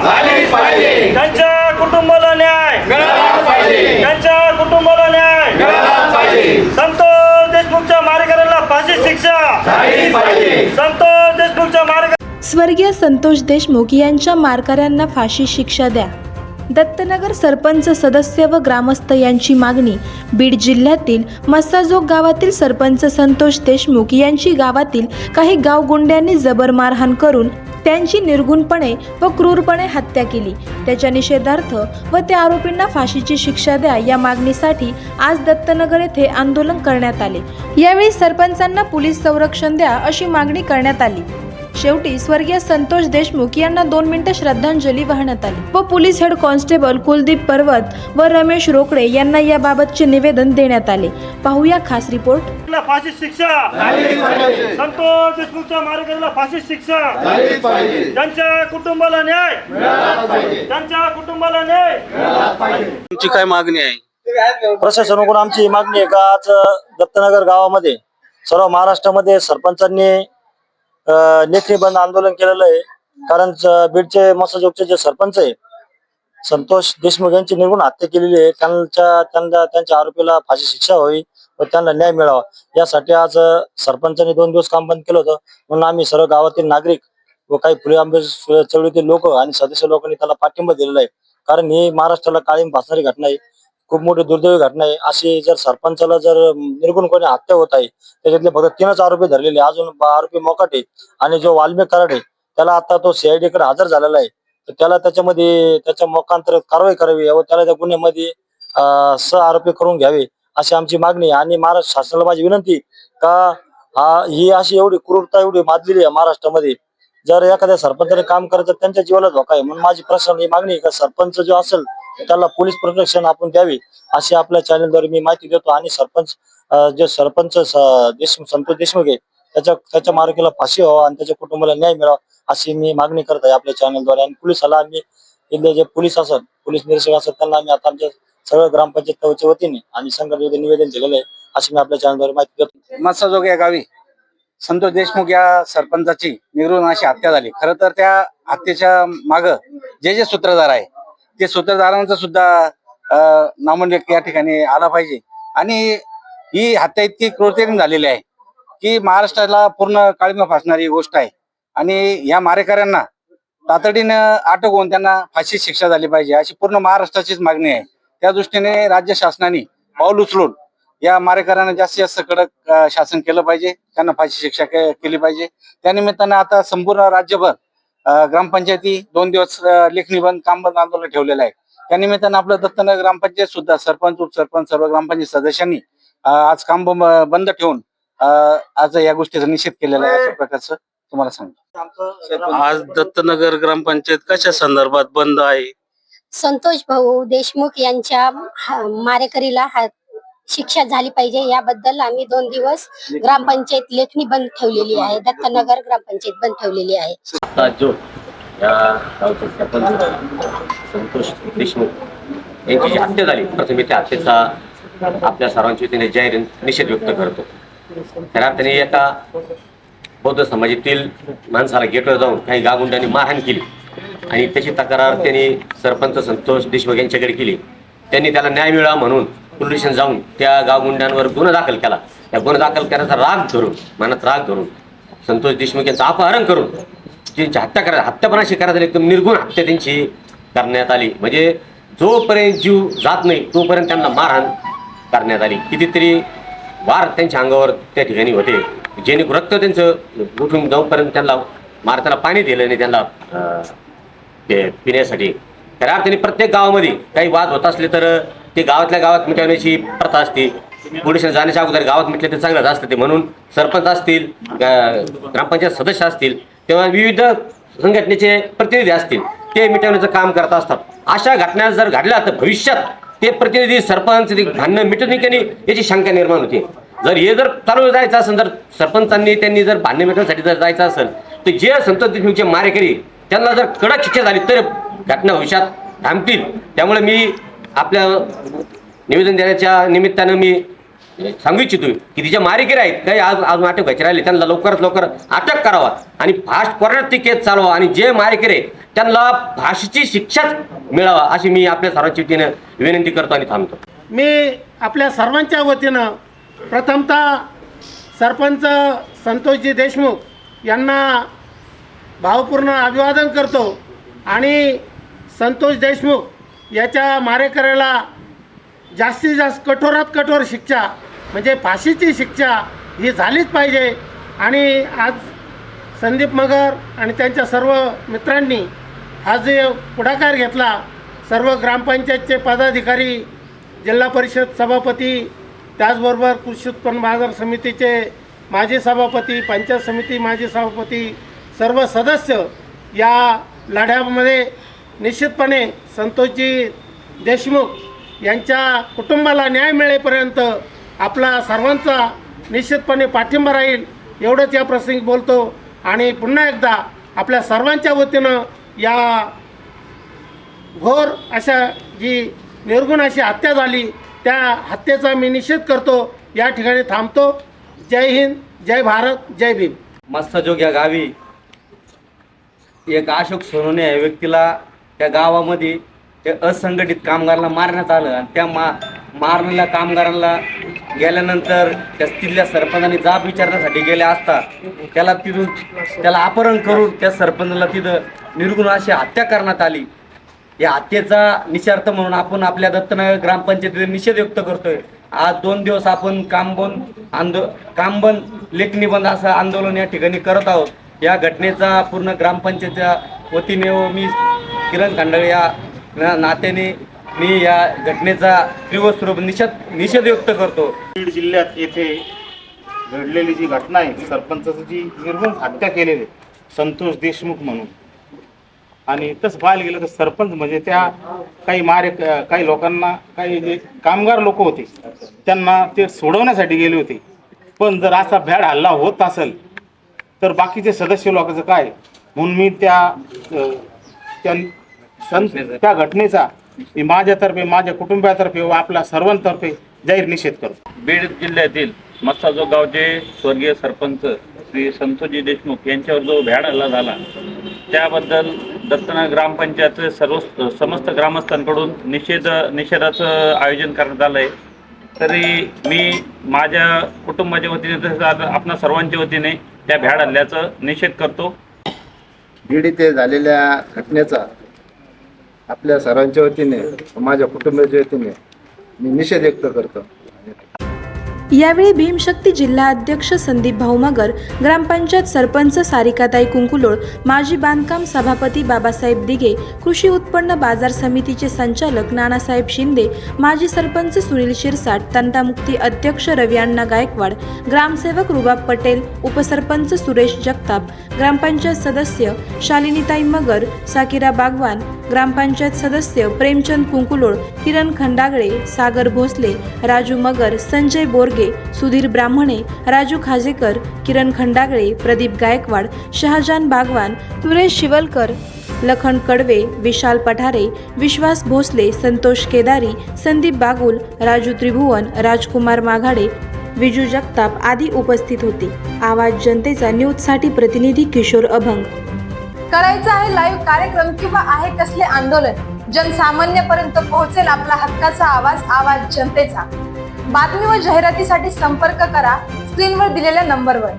झालीच पाहिजे. त्यांच्या कुटुंबाला न्याय मिळालाच पाहिजे. त्यांच्या कुटुंबाला न्याय मिळालाच पाहिजे. संतोष देशमुखच्या मारेकऱ्याला फाशी शिक्षा झालीच पाहिजे. संतोष देशमुखच्या मारेकऱ्याला स्वर्गीय संतोष देशमुख यांच्या मारकऱ्यांना फाशी शिक्षा द्या. दत्तनगर सरपंच सदस्य व ग्रामस्थ यांची मागणी. बीड जिल्ह्यातील मस्साजोग गावातील सरपंच संतोष देशमुख यांची गावातील काही गावगुंड्यांनी जबर मारहाण करून त्यांची निर्गुणपणे व क्रूरपणे हत्या केली. त्याच्या निषेधार्थ व त्या आरोपींना फाशीची शिक्षा द्या या मागणीसाठी आज दत्तनगर येथे आंदोलन करण्यात आले. यावेळी सरपंचांना पोलीस संरक्षण द्या अशी मागणी करण्यात आली. शेवटी स्वर्गीय संतोष देशमुख यांना 2 मिनिटे श्रद्धांजली वाहण्यात आली व पोलीस हेड कॉन्स्टेबल कुलदीप पर्वत व रमेश रोकडे यांना याबाबतचे निवेदन देण्यात आले. पाहूया खास रिपोर्ट. फाशी शिक्षा झालीच पाहिजे. संतोष देशमुखच्या मारेकऱ्याला फाशी शिक्षा झालीच पाहिजे. त्यांच्या कुटुंबाला न्याय मिळालाच पाहिजे. त्यांच्या कुटुंबाला न्याय मिळालाच पाहिजे. तुमची काय मागणी आहे? प्रशासनाकडून आमची मागणी आहे का आज दत्तनगर गावामध्ये सर्व महाराष्ट्रामध्ये सरपंचांनी लेखी बंद आंदोलन केलेलं आहे. कारण बीडचे मसाजोगचे जे सरपंच आहे संतोष देशमुख यांची निर्गुण हत्या केलेली आहे. त्यांच्या आरोपीला फाशी शिक्षा व्हावी व त्यांना न्याय मिळावा यासाठी आज सरपंचांनी 2 दिवस काम बंद केलं होतं. म्हणून आम्ही सर्व गावातील नागरिक व काही फुले आंबेडकर चळवळीतील लोक आणि सदस्य लोकांनी त्याला पाठिंबा दिलेला आहे. कारण ही महाराष्ट्राला काळीम फासणारी घटना आहे, खूप मोठी दुर्दैवी घटना आहे. अशी जर सरपंचाला जर निर्गुणपणे हत्या होत आहे त्याच्यातले फक्त 3च आरोपी धरलेले, अजून आरोपी मोकाट आहे. आणि जो वाल्मिक कराड आहे त्याला आता तो CID कडे हजर झालेला आहे. तर त्याला त्याच्यामध्ये त्याच्या मोकांतर कारवाई करावी व त्याला त्या गुन्ह्यामध्ये आरोपी करून घ्यावे अशी आमची मागणी आहे. आणि महाराष्ट्र शासनाला माझी विनंती का ही अशी एवढी क्रूरता एवढी माजलेली आहे महाराष्ट्रामध्ये, जर एखाद्या सरपंचाने काम करायचं त्यांच्या जीवाला धोका आहे. म्हणून माझी प्रशासन ही मागणी आहे का सरपंच जो असेल त्याला पोलीस प्रोटेक्शन आपण द्यावी अशी आपल्या चॅनलद्वारे मी माहिती देतो. आणि सरपंच जे सरपंच संतोष देशमुख आहे त्याच्या मालकीला फाशी व्हावा आणि त्याच्या कुटुंबाला न्याय मिळावा अशी मी मागणी करत आहे आपल्या चॅनलद्वारे. आणि पोलिसाला आम्ही इथले जे पोलीस असतात, पोलीस निरीक्षक असतात, त्यांना आम्ही आता आमच्या सगळ्या ग्रामपंचायतच्या वतीने आणि संघटनेचे निवेदन दिलेलं आहे अशी मी आपल्या चॅनलद्वारे माहिती देतो. मस्साजोग या गावी संतोष देशमुख या सरपंचाची निर्गुण अशी हत्या झाली. खरं तर त्या हत्येच्या माग जे सूत्रधार आहे ते सूत्रधारांचा सुद्धा नामोल्लेख या ठिकाणी आला पाहिजे. आणि ही हत्या इतकी क्रूरतेने झालेली आहे की महाराष्ट्राला पूर्ण काळीमा फासणारी गोष्ट आहे. आणि या मारेकऱ्यांना तातडीनं अटक होऊन त्यांना फाशी शिक्षा झाली पाहिजे अशी पूर्ण महाराष्ट्राचीच मागणी आहे. त्या दृष्टीने राज्य शासनाने पाऊल उचलून या मारेकऱ्यांना जास्तीत जास्त कडक शासन केलं पाहिजे, त्यांना फाशी शिक्षा केली पाहिजे. त्यानिमित्तानं आता संपूर्ण राज्यभर ग्रामपंचायती 2 दिवस लेखणी बंद काम बंद आंदोलन ठेवलेलं आहे. त्यानिमित्तानं आपलं दत्तनगर ग्रामपंचायत सुद्धा सरपंच उपसरपंच सर्व ग्रामपंचायत सदस्यांनी आज काम बंद ठेवून आज या गोष्टीचा निषेध केलेला आहे. अशा प्रकारचं तुम्हाला सांगतो. आज दत्तनगर ग्रामपंचायत कशा संदर्भात बंद आहे? संतोष भाऊ देशमुख यांच्या मारेकरीला शिक्षा झाली पाहिजे याबद्दल आम्ही 2 दिवस ग्रामपंचायत लेखणी बंद ठेवलेली आहे. दत्तनगर ग्रामपंचायत बंद ठेवलेली आहे. जो या गावचे सरपंच संतोष देशमुख यांची जी हत्या झाली, प्रथम त्या हत्येचा आपल्या सर्वांच्या वतीने जाहीर निषेध व्यक्त करतो. तर त्यांनी एका बौद्ध समाजातील माणसाला गेटवर जाऊन काही गावगुंडांनी मारहाण केली आणि त्याची तक्रार त्यांनी सरपंच संतोष देशमुख यांच्याकडे केली. त्यांनी त्याला न्याय मिळावा म्हणून पोलीस स्टेशन जाऊन त्या गावगुंड्यांवर गुन्हा दाखल केला. त्या गुन्हा दाखल करण्याचा राग धरून, मनात राग धरून संतोष देशमुख यांचं अपहरण करून त्यांची हत्या पण अशी करण्यात आली, एकदम निर्गुण हत्या त्यांची करण्यात आली. म्हणजे जोपर्यंत जीव जात नाही तोपर्यंत त्यांना मारहाण करण्यात आली. कितीतरी वार त्यांच्या अंगावर त्या ठिकाणी होते, जेणेकरून रक्त त्यांचं उठून जाऊपर्यंत त्यांना मारताना पाणी दिलं नाही त्यांना पिण्यासाठी. तर अर्थाने प्रत्येक गावामध्ये काही वाद होत असले तर ते गावातल्या गावात मिटवण्याची प्रथा असते. पोलीस जाण्याच्या अगोदर गावात मिटले तर चांगलंच असतं ते. म्हणून सरपंच असतील, ग्रामपंचायत सदस्य असतील, तेव्हा विविध संघटनेचे प्रतिनिधी असतील, ते मिटवण्याचं काम करत असतात. अशा घटना जर घडल्या तर भविष्यात ते प्रतिनिधी सरपंच भांडणं मिटत नाही की नाही याची शंका निर्माण होते. जर चालू जायचं असेल, जर सरपंचांनी त्यांनी जर भांडण मिटवण्यासाठी जर जायचं असेल तर जे संतोष देशमुखचे मारेकरी त्यांना जर कडक शिक्षा झाली तर घटना भविष्यात थांबतील. त्यामुळे मी आपल्या निवेदन देण्याच्या निमित्तानं मी सांगू इच्छितो की तिच्या मारेकरी आहेत काही आज आज अटक व्हायचे राहिले त्यांना लवकरात लवकर अटक करावा आणि फास्ट कोर्टात ती केस चालवा आणि जे मारेकरी आहेत त्यांना फाशीची शिक्षाच मिळावा अशी मी आपल्या सर्वांच्या वतीनं विनंती करतो आणि थांबतो. मी आपल्या सर्वांच्या वतीनं प्रथमतः सरपंच संतोषजी देशमुख यांना भावपूर्ण अभिवादन करतो आणि संतोष देशमुख याच्या मारेकऱ्याला जास्तीत जास्त कठोरात कठोर शिक्षा म्हणजे फाशीची शिक्षा ही झालीच पाहिजे. आणि आज संदीप मगर आणि त्यांच्या सर्व मित्रांनी हा जे पुढाकार घेतला, सर्व ग्रामपंचायतचे पदाधिकारी, जिल्हा परिषद सभापती, त्याचबरोबर कृषी उत्पन्न बाजार समितीचे माजी सभापती, पंचायत समिती माजी सभापती, सर्व सदस्य या लढ्यामध्ये निश्चितपणे संतोषजी देशमुख यांच्या कुटुंबाला न्याय मिळेपर्यंत आपला सर्वांचा निश्चितपणे पाठिंबा राहील एवढंच या प्रसंगी बोलतो. आणि पुन्हा एकदा आपल्या सर्वांच्या वतीनं या घोर अशा जी निर्गुण अशी हत्या झाली त्या हत्येचा मी निषेध करतो. या ठिकाणी थांबतो. जय हिंद, जय भारत, जय भीम. मस्साजोग या गावी एक अशोक सोनवणे या व्यक्तीला त्या गावामध्ये ते असंघटित कामगारांना मारण्यात आलं आणि त्या मारलेल्या कामगारांना गेल्यानंतर त्या तिथल्या सरपंचांनी जाब विचारण्यासाठी गेले असता त्याला अपहरण करून त्या सरपंचाला तिथं निर्गुण अशी हत्या करण्यात आली. या हत्येचा निषेधार्थ म्हणून आपण आपल्या दत्तनगर ग्रामपंचायतीने निषेध व्यक्त करतोय. आज 2 दिवस आपण कामबंद लेखणी बंद असं आंदोलन या ठिकाणी करत आहोत. या घटनेचा पूर्ण ग्रामपंचायतीच्या वतीने व मी किरण खंडाळे या नात्याने मी या घटनेचा तीव्र स्वरूप निषेध व्यक्त करतो. बीड जिल्ह्यात येथे घडलेली जी घटना आहे, सरपंचाची जी निर्गुण हत्या केलेली संतोष देशमुख म्हणून, आणि तसं पाहायला गेलं तर सरपंच म्हणजे त्या काही लोकांना, काही जे कामगार लोक होते त्यांना ते सोडवण्यासाठी गेले होते. पण जर असा भ्याड हल्ला होत असेल तर बाकीचे सदस्य लोकांचं काय, म्हणून मी त्या घटनेचा मी माझ्यातर्फे, माझ्या कुटुंबातर्फे व आपल्या सर्वांतर्फे जाहीर निषेध करतो. बीड जिल्ह्यातील मस्साजोग गावचे स्वर्गीय सरपंच श्री संतोषजी देशमुख यांच्यावर जो भ्याड हल्ला झाला त्याबद्दल दत्तनगर ग्रामपंचायत समस्त ग्रामस्थांकडून निषेधाचं आयोजन करण्यात आलं आहे. तरी मी माझ्या कुटुंबाच्या वतीने तसंच आपणा सर्वांच्या वतीने त्या भ्याड हल्ल्याचं निषेध करतो. बीड येथे झालेल्या घटनेचा आपल्या सर्वांच्या वतीने, माझ्या कुटुंबाच्या वतीने मी निषेध व्यक्त करतो. यावेळी भीमशक्ती जिल्हा अध्यक्ष संदीप भाऊ मगर, ग्रामपंचायत सरपंच सारिकाताई कुंकुलोळ, माजी बांधकाम सभापती बाबासाहेब दिघे, कृषी उत्पन्न बाजार समितीचे संचालक नानासाहेब शिंदे, माजी सरपंच सुनील शिरसाट, तंटामुक्ती अध्यक्ष रविअण्णा गायकवाड, ग्रामसेवक रुबाब पटेल, उपसरपंच सुरेश जगताप, ग्रामपंचायत सदस्य शालिनीताई मगर, साकिरा बागवान, ग्रामपंचायत सदस्य प्रेमचंद कुंकुलोळ, किरण खंडागळे, सागर भोसले, राजू मगर, संजय बोरगे, सुधीर ब्राह्मणे, राजू खाजेकर, किरण खंडागळे, प्रदीप गायकवाड, शहाजान बागवान, सुरेश शिवलकर, लखन कडवे, विशाल पठारे, विश्वास भोसले, संतोष केदारी, संदीप बागुल, राजू त्रिभुवन, राजकुमार माघाडे, विजू जगताप आदी उपस्थित होते. आवाज जनतेचा न्यूजसाठी प्रतिनिधी किशोर अभंग. करायचं आहे लाईव्ह कार्यक्रम किंवा आहे कसले आंदोलन, जनसामान्यपर्यंत पोहोचेल आपला हक्काचा आवाज, आवाज जनतेचा. बातमी व जाहिरातीसाठी संपर्क करा स्क्रीनवर दिलेल्या नंबरवर.